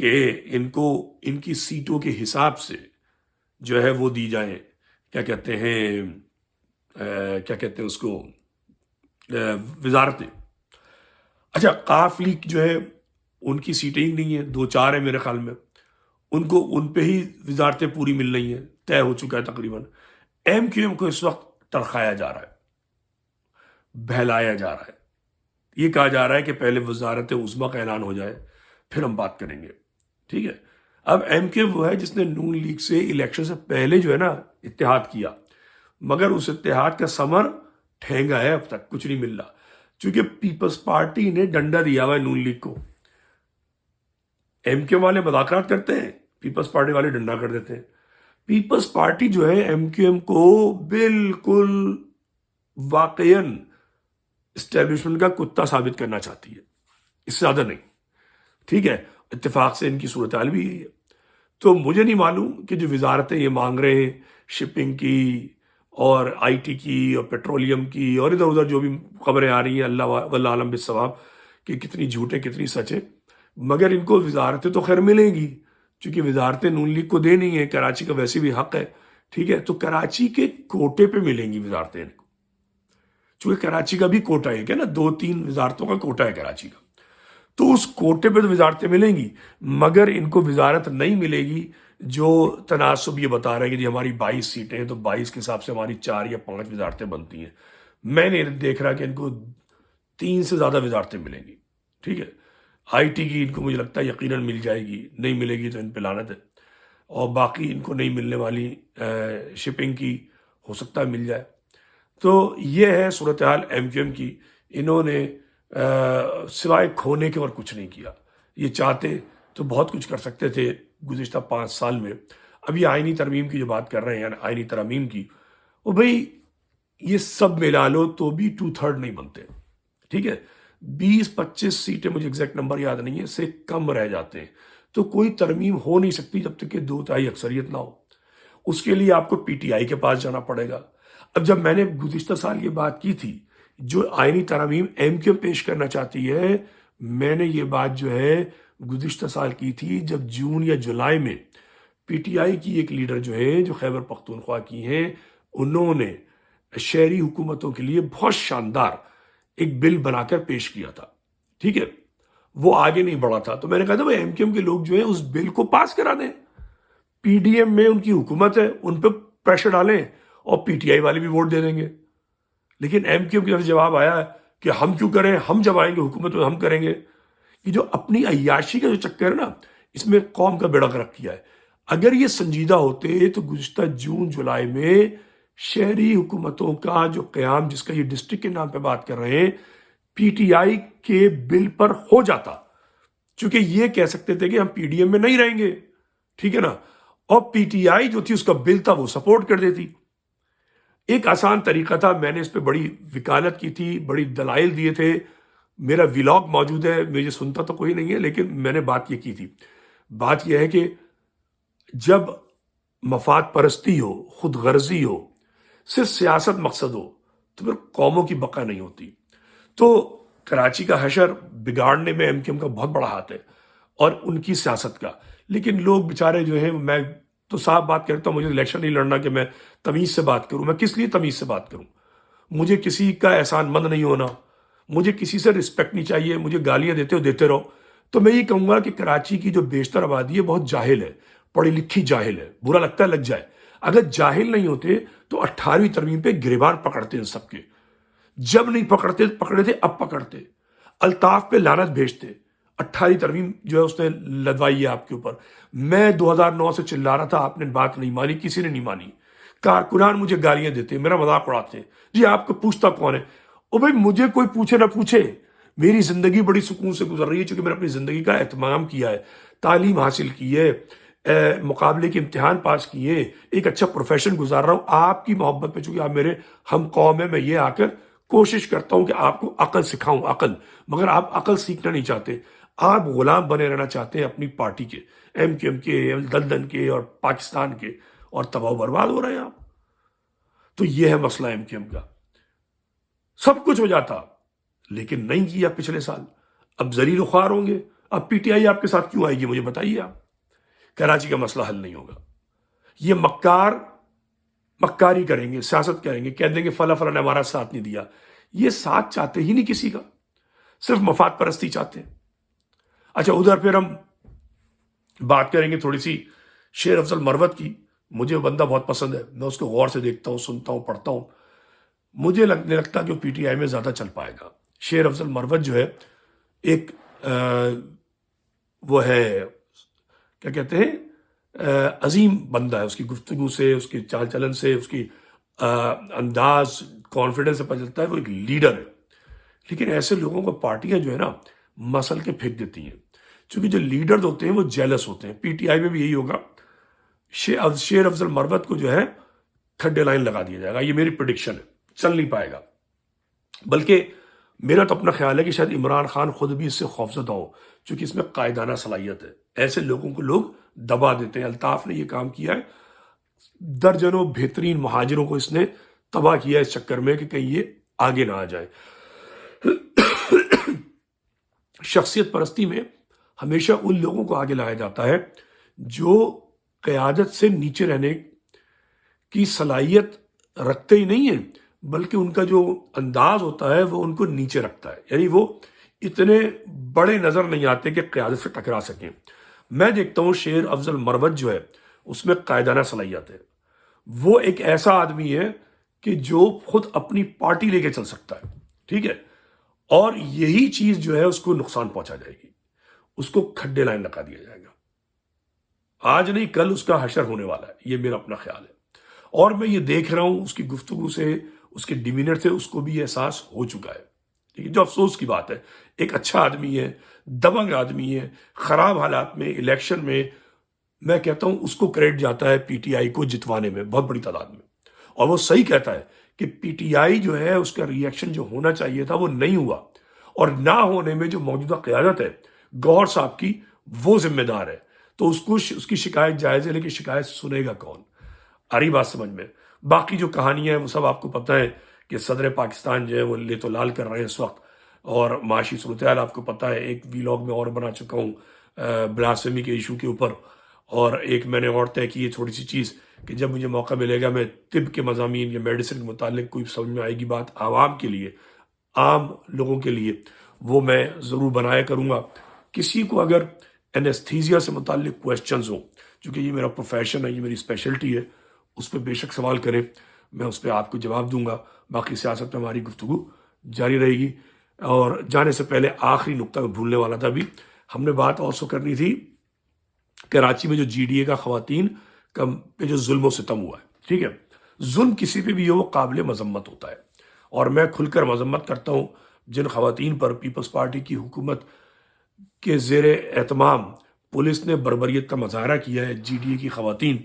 کہ ان کو ان کی سیٹوں کے حساب سے جو ہے وہ دی جائیں، کیا کہتے ہیں اس کو، وزارتیں. اچھا، قاف لیگ جو ہے ان کی سیٹیں ہی نہیں ہیں، 2-4 ہیں میرے خیال میں، ان پہ ہی وزارتیں پوری مل رہی ہیں، طے ہو چکا ہے تقریباً. ایم کو اس وقت ترخایا جا رہا ہے، بہلایا جا رہا ہے. یہ کہا جا رہا ہے کہ پہلے وزارت عظمیٰ کا اعلان ہو جائے پھر ہم بات کریں گے. ٹھیک ہے. اب وہ ہے جس نے نون لیگ سے الیکشن سے پہلے جو ہے نا اتحاد کیا، مگر اس اتحاد کا ثمر ٹھینگا ہے، اب تک کچھ نہیں مل رہا، چونکہ پیپلز پارٹی نے ڈنڈا دیا ہوا ہے نون لیگ کو. والے مذاکرات کرتے ہیں، پیپلز پارٹی والے ڈنڈا کر دیتے ہیں. پیپلز پارٹی جو ہے ایم کو بالکل واقعاً اسٹیبلشمنٹ کا کتا ثابت کرنا چاہتی ہے، اس سے زیادہ نہیں. ٹھیک ہے. اتفاق سے ان کی صورتحال بھی یہی ہے. تو مجھے نہیں معلوم کہ جو وزارتیں یہ مانگ رہے ہیں، شپنگ کی اور آئی ٹی کی اور پیٹرولیم کی اور ادھر ادھر جو بھی خبریں آ رہی ہیں، اللہ واللہ عالم بالصواب کہ کتنی جھوٹ ہے کتنی سچ ہے، مگر ان کو وزارتیں تو خیر ملیں گی، چونکہ وزارتیں نون لیگ کو دے نہیں ہیں، کراچی کا ویسے بھی حق ہے. ٹھیک ہے. تو کراچی کے کوٹے پہ ملیں گی وزارتیں ان کو، چونکہ کراچی کا بھی کوٹا ہے کیا نا، 2-3 وزارتوں کا کوٹا ہے کراچی کا، تو اس کوٹے پہ تو وزارتیں ملیں گی، مگر ان کو وزارت نہیں ملے گی جو تناسب یہ بتا رہا ہے کہ جی ہماری 22 سیٹیں ہیں تو 22 کے حساب سے ہماری 4 یا 5 وزارتیں بنتی ہیں. میں نے دیکھ رہا کہ ان کو 3 سے زیادہ وزارتیں ملیں گی. ٹھیک ہے. آئی ٹی کی ان کو مجھے لگتا ہے یقیناً مل جائے گی، نہیں ملے گی تو ان پہ لعنت ہے. اور باقی ان کو نہیں ملنے والی شپنگ کی ہو سکتا ہے مل جائے. تو یہ ہے صورتحال ایم کی. انہوں نے سوائے کھونے کے اور کچھ نہیں کیا. یہ چاہتے تو بہت کچھ کر سکتے تھے گزشتہ 5 سال میں. اب یہ آئینی ترمیم کی جو بات کر رہے ہیں، یعنی آئینی ترمیم کی، وہ بھئی یہ سب ملا لو تو بھی 2/3 نہیں بنتے. ٹھیک ہے. 20-25 سیٹیں، مجھے ایگزیکٹ نمبر یاد نہیں ہے، سے کم رہ جاتے ہیں. تو کوئی ترمیم ہو نہیں سکتی جب تک کہ 2/3 اکثریت نہ ہو. اس کے لیے آپ کو پی ٹی آئی کے پاس جانا پڑے گا. اب جب میں نے گزشتہ سال یہ بات کی تھی، جو آئینی ترامیم ایم پیش کرنا چاہتی ہے، میں نے یہ بات جو ہے گزشتہ سال کی تھی جب جون یا جولائی میں پی ٹی آئی کی ایک لیڈر جو ہے، جو خیبر پختونخوا کی ہیں، انہوں نے شہری حکومتوں کے لیے بہت شاندار ایک بل بنا کر پیش کیا تھا. ٹھیک ہے. وہ آگے نہیں بڑھا تھا، تو میں نے کہا تھا بھائی ایم کے لوگ جو ہیں اس بل کو پاس کرا دیں. پی ڈی ایم میں ان کی حکومت ہے، ان پہ پریشر ڈالیں اور پی ٹی آئی والے بھی ووٹ دے دیں گے. لیکن ایم کی طرف جواب آیا ہے کہ ہم کیوں کریں، ہم جب آئیں گے حکومت میں ہم کریں گے. یہ جو اپنی عیاشی کا جو چکر ہے نا، اس میں قوم کا بیڑا غرق کیا ہے. اگر یہ سنجیدہ ہوتے تو گزشتہ جون جولائی میں شہری حکومتوں کا جو قیام، جس کا یہ ڈسٹرکٹ کے نام پہ بات کر رہے ہیں، پی ٹی آئی کے بل پر ہو جاتا. چونکہ یہ کہہ سکتے تھے کہ ہم پی ڈی ایم میں نہیں رہیں گے. ٹھیک ہے نا. اور پی ٹی آئی جو تھی اس کا بل تھا وہ سپورٹ کر دیتی. ایک آسان طریقہ تھا، میں نے اس پہ بڑی وکالت کی تھی، بڑی دلائل دیے تھے. میرا ویلاگ موجود ہے، مجھے سنتا تو کوئی نہیں ہے، لیکن میں نے بات یہ کی تھی. بات یہ ہے کہ جب مفاد پرستی ہو، خود غرضی ہو، صرف سیاست مقصد ہو، تو پھر قوموں کی بقا نہیں ہوتی. تو کراچی کا حشر بگاڑنے میں ایم کا بہت بڑا ہاتھ ہے اور ان کی سیاست کا. لیکن لوگ بیچارے جو ہیں، میں تو صاف بات کرتا ہوں، مجھے الیکشن نہیں لڑنا کہ میں تمیز سے بات کروں. میں کس لیے تمیز سے بات کروں؟ مجھے کسی کا احسان مند نہیں ہونا، مجھے کسی سے رسپیکٹ نہیں چاہیے. مجھے گالیاں دیتے ہو دیتے رہو. تو میں یہ کہوں گا کہ کراچی کی جو بیشتر آبادی ہے بہت جاہل ہے، پڑھی لکھی جاہل ہے. برا لگتا ہے لگ جائے. اگر جاہل نہیں ہوتے تو 18ویں ترمیم پہ گریبان پکڑتے ہیں سب کے. جب نہیں پکڑے تھے اب پکڑتے. الطاف پہ لعنت بھیجتے. 18ویں ترمیم جو ہے اس نے لدوائی ہے آپ کے اوپر. میں 2009 سے چلا رہا تھا، آپ نے بات نہیں مانی، کسی نے نہیں مانی. کارکنان مجھے گالیاں دیتے، میرا مذاق اڑاتے، جی آپ کو پوچھتا کون ہے؟ او بھائی مجھے کوئی پوچھے نہ پوچھے، میری زندگی بڑی سکون سے گزر رہی ہے، چونکہ میں نے اپنی زندگی کا اہتمام کیا ہے، تعلیم حاصل کی ہے، مقابلے کے امتحان پاس کیے، ایک اچھا پروفیشن گزار رہا ہوں. آپ کی محبت پہ چونکہ آپ میرے ہم قوم ہیں، میں یہ آ کر کوشش کرتا ہوں کہ آپ کو عقل سکھاؤں، عقل. مگر آپ عقل سیکھنا نہیں چاہتے، آپ غلام بنے رہنا چاہتے ہیں اپنی پارٹی کے، ایم کے، دلدن کے اور پاکستان کے، اور تباہ و برباد ہو رہے ہیں آپ. تو یہ ہے مسئلہ ایم کا. سب کچھ ہو جاتا لیکن نہیں کیا پچھلے سال. اب ذلیل و خوار ہوں گے، اب پی ٹی آئی آپ کے ساتھ کیوں آئے گی مجھے بتائیے آپ. کراچی کا مسئلہ حل نہیں ہوگا. یہ مکاری کریں گے، سیاست کریں گے، کہہ دیں گے فلاں فلاں نے ہمارا ساتھ نہیں دیا. یہ ساتھ چاہتے ہی نہیں کسی کا، صرف مفاد پرستی چاہتے ہیں. اچھا ادھر پھر ہم بات کریں گے تھوڑی سی شیر افضل مروت کی. مجھے وہ بندہ بہت پسند ہے، میں اس کو غور سے دیکھتا ہوں، سنتا ہوں، پڑھتا ہوں. مجھے نہیں لگتا کہ وہ پی ٹی آئی میں زیادہ چل پائے گا. شیر افضل مروت جو ہے ایک وہ ہے کیا کہتے ہیں عظیم بندہ ہے. اس کی گفتگو سے، اس کے چال چلن سے، اس کی انداز، کانفیڈنس سے پتہ چلتا ہے وہ ایک لیڈر ہے. لیکن ایسے لوگوں کو پارٹیاں جو ہے نا مسل کے پھینک دیتی ہیں، چونکہ جو لیڈرز ہوتے ہیں وہ جیلس ہوتے ہیں. پی ٹی آئی میں بھی یہی ہوگا. شیر افضل مروت کو جو ہے تھرڈ لائن لگا دیا جائے گا. یہ میری پریڈکشن ہے. چل نہیں پائے گا. بلکہ میرا تو اپنا خیال ہے کہ شاید عمران خان خود بھی اس سے خوفزدہ ہو، چونکہ اس میں قائدانہ صلاحیت ہے. ایسے لوگوں کو لوگ دبا دیتے ہیں. الطاف نے یہ کام کیا ہے. درجنوں بہترین مہاجروں کو اس نے تباہ کیا اس چکر میں کہ کہیں یہ آگے نہ آ جائے. شخصیت پرستی میں ہمیشہ ان لوگوں کو آگے لایا جاتا ہے جو قیادت سے نیچے رہنے کی صلاحیت رکھتے ہی نہیں ہیں، بلکہ ان کا جو انداز ہوتا ہے وہ ان کو نیچے رکھتا ہے. یعنی وہ اتنے بڑے نظر نہیں آتے کہ قیادت سے ٹکرا سکیں. میں دیکھتا ہوں شیر افضل مروت جو ہے اس میں قائدانہ صلاحیت ہے. وہ ایک ایسا آدمی ہے کہ جو خود اپنی پارٹی لے کے چل سکتا ہے. ٹھیک ہے. اور یہی چیز جو ہے اس کو نقصان پہنچا جائے گی. اس کو کھڈے لائن لگا دیا جائے گا. آج نہیں کل اس کا حشر ہونے والا ہے. یہ میرا اپنا خیال ہے. اور میں یہ دیکھ رہا ہوں اس کی گفتگو سے، اس کے ڈیمینر سے اس کو بھی یہ احساس ہو چکا ہے. ٹھیک ہے. جو افسوس کی بات ہے. ایک اچھا آدمی ہے، دبنگ آدمی ہے. خراب حالات میں الیکشن میں کہتا ہوں اس کو کریڈٹ جاتا ہے پی ٹی آئی کو جتوانے میں بہت بڑی تعداد میں. اور وہ صحیح کہتا ہے کہ پی ٹی آئی جو ہے اس کا ری ایکشن جو ہونا چاہیے تھا وہ نہیں ہوا. اور نہ ہونے میں جو موجودہ قیادت ہے گوہر صاحب کی، وہ ذمہ دار ہے. تو اس کی شکایت جائز ہے، لیکن شکایت سنے گا کون؟ آ رہی بات سمجھ میں؟ باقی جو کہانیاں ہیں وہ سب آپ کو پتہ ہے کہ صدر پاکستان جو ہے وہ لے تو لال کر رہے ہیں اس وقت. اور معاشی صورتحال آپ کو پتہ ہے. ایک ویلاگ میں اور بنا چکا ہوں بلاسفیمی کے ایشو کے اوپر. اور ایک میں نے اور طے کی ہے تھوڑی سی چیز کہ جب مجھے موقع ملے گا میں طب کے مضامین یا میڈیسن کے متعلق کوئی سمجھ میں آئے گی بات عوام کے لیے، عام لوگوں کے لیے، وہ میں ضرور بنایا کروں گا. کسی کو اگر اینستھیزیا سے متعلق کویسچنز ہوں، چونکہ یہ میرا پروفیشن ہے، یہ میری اسپیشلٹی ہے، اس پہ بے شک سوال کریں. میں اس پہ آپ کو جواب دوں گا. باقی سیاست میں ہماری گفتگو جاری رہے گی. اور جانے سے پہلے آخری نقطہ بھولنے والا تھا ابھی، ہم نے بات آلسو کرنی تھی کراچی میں جو جی ڈی اے کا خواتین پہ جو ظلم و ستم ہوا ہے. ٹھیک ہے. ظلم کسی پہ بھی ہو وہ قابل مذمت ہوتا ہے. اور میں کھل کر مذمت کرتا ہوں جن خواتین پر پیپلز پارٹی کی حکومت کے زیر اہتمام پولیس نے بربریت کا مظاہرہ کیا ہے، جی ڈی اے کی خواتین.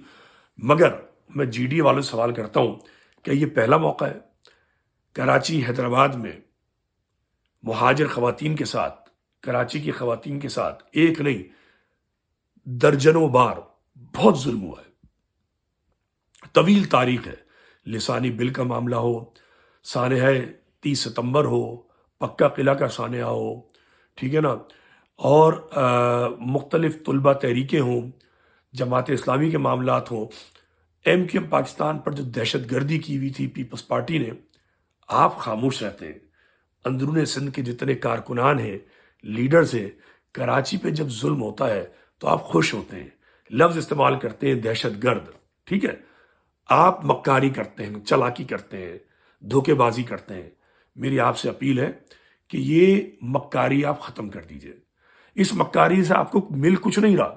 مگر میں جی ڈی اے والوں سے سوال کرتا ہوں کہ یہ پہلا موقع ہے کراچی حیدرآباد میں مہاجر خواتین کے ساتھ، کراچی کی خواتین کے ساتھ ایک نہیں درجنوں بار بہت ظلم ہوا ہے. طویل تاریخ ہے. لسانی بل کا معاملہ ہو، سانحہ 30 ستمبر ہو، پکا قلعہ کا سانحہ ہو، ٹھیک ہے نا، اور مختلف طلبہ تحریکیں ہوں، جماعت اسلامی کے معاملات ہوں، ایم کیو ایم پاکستان پر جو دہشت گردی کی ہوئی تھی پیپلز پارٹی نے. آپ خاموش رہتے ہیں. اندرون سندھ کے جتنے کارکنان ہیں، لیڈرز ہیں، کراچی پہ جب ظلم ہوتا ہے تو آپ خوش ہوتے ہیں، لفظ استعمال کرتے ہیں دہشت گرد. ٹھیک ہے. آپ مکاری کرتے ہیں، چلاکی کرتے ہیں، دھوکے بازی کرتے ہیں. میری آپ سے اپیل ہے کہ یہ مکاری آپ ختم کر دیجئے. اس مکاری سے آپ کو مل کچھ نہیں رہا.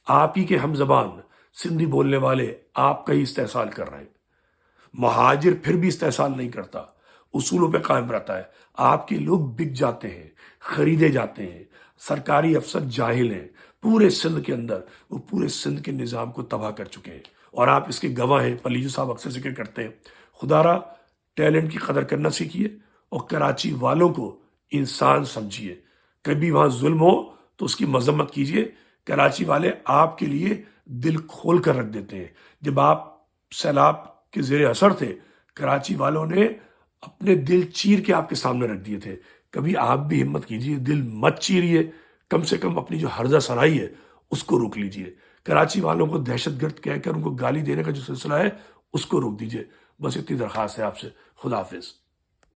آپ ہی کے ہم زبان سندھی بولنے والے آپ کا ہی استحصال کر رہے ہیں. مہاجر پھر بھی استحصال نہیں کرتا، اصولوں پہ قائم رہتا ہے. آپ کے لوگ بک جاتے ہیں، خریدے جاتے ہیں. سرکاری افسر جاہل ہیں پورے سندھ کے اندر، وہ پورے سندھ کے نظام کو تباہ کر چکے ہیں. اور آپ اس کے گواہ ہیں. پلیجو صاحب اکثر ذکر کرتے ہیں. خدا را ٹیلنٹ کی قدر کرنا سیکھیے اور کراچی والوں کو انسان سمجھیے. کبھی وہاں ظلم ہو تو اس کی مذمت کیجیے. کراچی والے آپ کے لیے دل کھول کر رکھ دیتے ہیں. جب آپ سیلاب کے زیر اثر تھے، کراچی والوں نے اپنے دل چیر کے آپ کے سامنے رکھ دیے تھے. کبھی آپ بھی ہمت کیجیے، دل مت چیریے. کم سے کم اپنی جو ہرزہ سرائی ہے اس کو روک لیجئے. کراچی والوں کو دہشت گرد کہہ کر ان کو گالی دینے کا جو سلسلہ ہے اس کو روک دیجئے. بس اتنی درخواست ہے آپ سے. خدا حافظ.